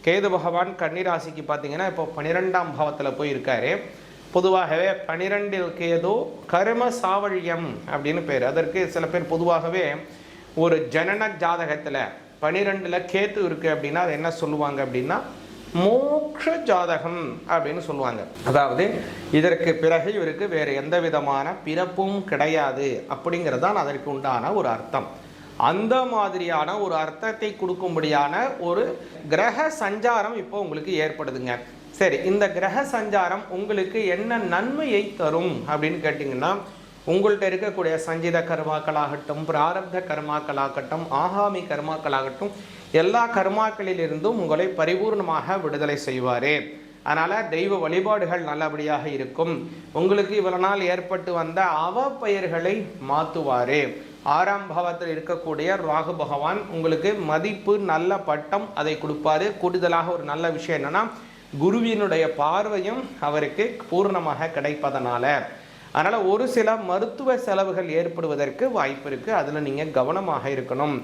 கேது பகவான் கன்னிராசிக்கு பார்த்தீங்கன்னா இப்போ 12ஆம் பாவத்தில் போய் இருக்காரு. பொதுவாகவே 12 கேது கர்ம சாவழியம் அப்படின்னு பேர். அதற்கு சில பேர் பொதுவாகவே ஒரு ஜனன ஜாதகத்தில் 12ல் கேத்து இருக்குது அப்படின்னா அது என்ன சொல்லுவாங்க அப்படின்னா மோட்ச ஜாதகம் அப்படின்னு சொல்லுவாங்க. அதாவது இதற்கு பிறகு இவருக்கு வேறு எந்த விதமான பிறப்பும் கிடையாது அப்படிங்கிறது தான் அதற்கு உண்டான ஒரு அர்த்தம். அந்த மாதிரியான ஒரு அர்த்தத்தை கொடுக்கும்படியான ஒரு கிரக சஞ்சாரம் இப்போ உங்களுக்கு ஏற்படுதுங்க. சரி, இந்த கிரக சஞ்சாரம் உங்களுக்கு என்ன நன்மையை தரும் அப்படின்னு கேட்டிங்கன்னா, உங்கள்கிட்ட இருக்கக்கூடிய சஞ்சித கர்மாக்களாகட்டும், பிராரப்த கர்மாக்களாகட்டும், ஆகாமி கர்மாக்களாகட்டும், எல்லா கர்மாக்களிலிருந்தும் உங்களை பரிபூர்ணமாக விடுதலை செய்வார். அதனால் தெய்வ வழிபாடுகள் நல்லபடியாக இருக்கும். உங்களுக்கு இவ்வளவு நாள் ஏற்பட்டு வந்த அவப்பெயர்களை மாற்றுவார். 6ஆம் பாவத்தில் இருக்கக்கூடிய ராகு பகவான் உங்களுக்கு மதிப்பு, நல்ல பட்டம் அதை கொடுப்பாரு. கூடுதலாக ஒரு நல்ல விஷயம் என்னன்னா, குருவினுடைய பார்வையும் அவருக்கு பூர்ணமாக கிடைப்பதனால அதனால் ஒரு சில மருத்துவ செலவுகள் ஏற்படுவதற்கு வாய்ப்பு இருக்குது. அதில் நீங்கள் கவனமாக இருக்கணும்.